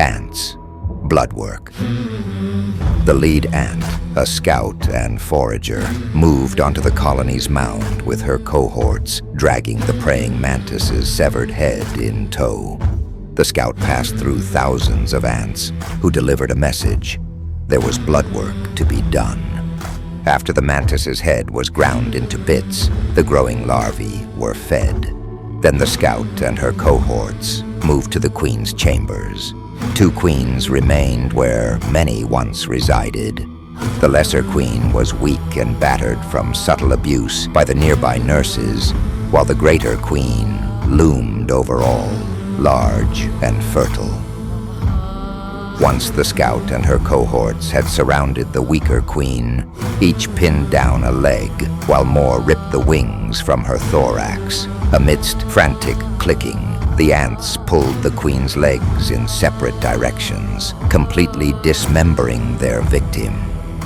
Ants. Bloodwork. The lead ant, a scout and forager, moved onto the colony's mound with her cohorts, dragging the praying mantis's severed head in tow. The scout passed through thousands of ants who delivered a message. There was blood work to be done. After the mantis's head was ground into bits, the growing larvae were fed. Then the scout and her cohorts moved to the queen's chambers. 2 queens remained where many once resided. The lesser queen was weak and battered from subtle abuse by the nearby nurses, while the greater queen loomed over all, large and fertile. Once the scout and her cohorts had surrounded the weaker queen, each pinned down a leg, while more ripped the wings from her thorax. Amidst frantic clicking, the ants pulled the queen's legs in separate directions, completely dismembering their victim.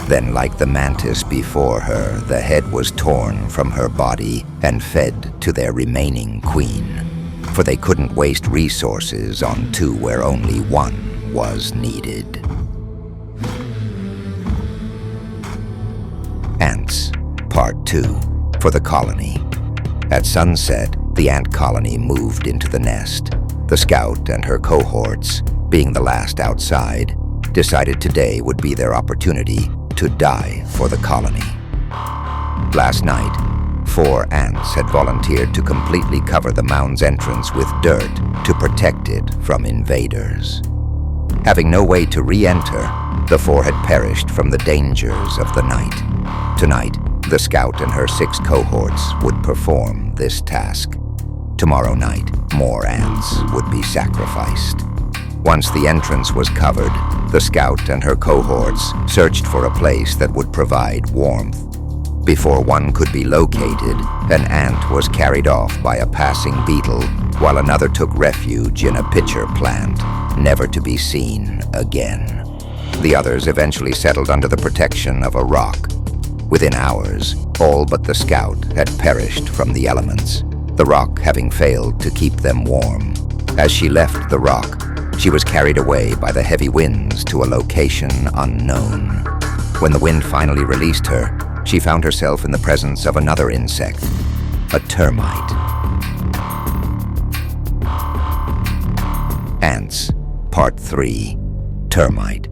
Then, like the mantis before her, the head was torn from her body and fed to their remaining queen. For they couldn't waste resources on 2 where only 1 was needed. Ants, Part 2, for the colony. At sunset, the ant colony moved into the nest. The scout and her cohorts, being the last outside, decided today would be their opportunity to die for the colony. Last night, 4 ants had volunteered to completely cover the mound's entrance with dirt to protect it from invaders. Having no way to re-enter, the 4 had perished from the dangers of the night. Tonight, the scout and her 6 cohorts would perform this task. Tomorrow night, more ants would be sacrificed. Once the entrance was covered, the scout and her cohorts searched for a place that would provide warmth. Before one could be located, an ant was carried off by a passing beetle, while another took refuge in a pitcher plant, never to be seen again. The others eventually settled under the protection of a rock. Within hours, all but the scout had perished from the elements, the rock having failed to keep them warm. As she left the rock, she was carried away by the heavy winds to a location unknown. When the wind finally released her, she found herself in the presence of another insect, a termite. Ants, Part 3, Termite.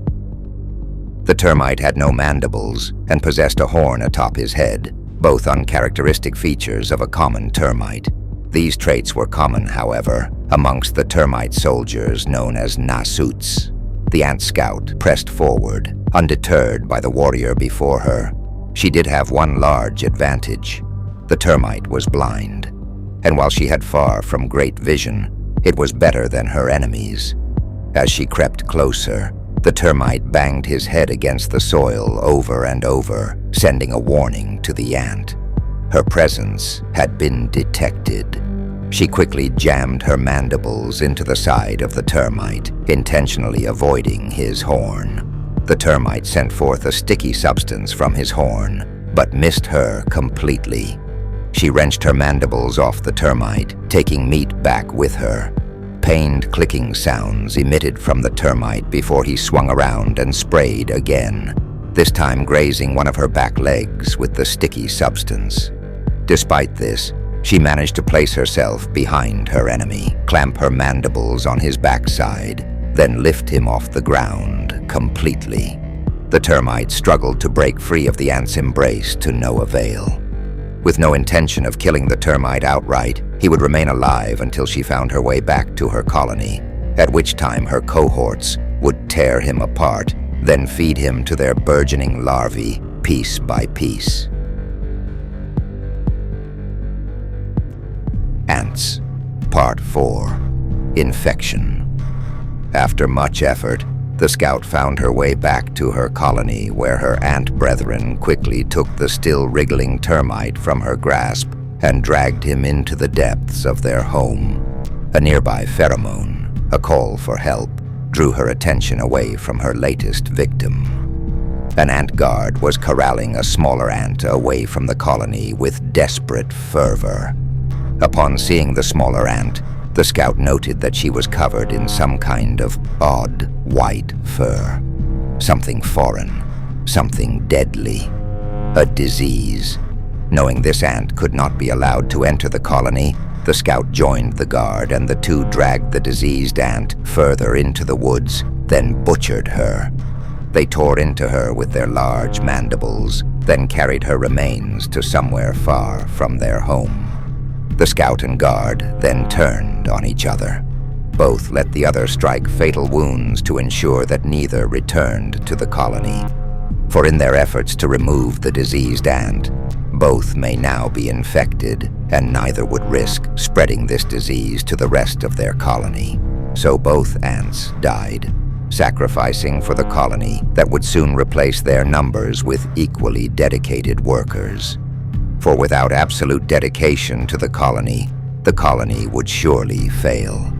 The termite had no mandibles and possessed a horn atop his head, both uncharacteristic features of a common termite. These traits were common, however, amongst the termite soldiers known as nasuts. The ant scout pressed forward, undeterred by the warrior before her. She did have one large advantage. The termite was blind, and while she had far from great vision, it was better than her enemies. As she crept closer, the termite banged his head against the soil over and over, sending a warning to the ant. Her presence had been detected. She quickly jammed her mandibles into the side of the termite, intentionally avoiding his horn. The termite sent forth a sticky substance from his horn, but missed her completely. She wrenched her mandibles off the termite, taking meat back with her. Pained clicking sounds emitted from the termite before he swung around and sprayed again, this time grazing one of her back legs with the sticky substance. Despite this, she managed to place herself behind her enemy, clamp her mandibles on his backside, then lift him off the ground completely. The termite struggled to break free of the ant's embrace to no avail. With no intention of killing the termite outright, he would remain alive until she found her way back to her colony, at which time her cohorts would tear him apart, then feed him to their burgeoning larvae, piece by piece. Ants, Part 4, Infection. After much effort, the scout found her way back to her colony, where her ant brethren quickly took the still wriggling termite from her grasp and dragged him into the depths of their home. A nearby pheromone, a call for help, drew her attention away from her latest victim. An ant guard was corralling a smaller ant away from the colony with desperate fervor. Upon seeing the smaller ant, The scout noted that she was covered in some kind of odd white fur. Something foreign, something deadly. A disease. Knowing this ant could not be allowed to enter the colony, the scout joined the guard and the two dragged the diseased ant further into the woods, then butchered her. They tore into her with their large mandibles, then carried her remains to somewhere far from their home. The scout and guard then turned on each other. Both let the other strike fatal wounds to ensure that neither returned to the colony. For in their efforts to remove the diseased ant, both may now be infected, and neither would risk spreading this disease to the rest of their colony. So both ants died, sacrificing for the colony that would soon replace their numbers with equally dedicated workers. For without absolute dedication to the colony would surely fail.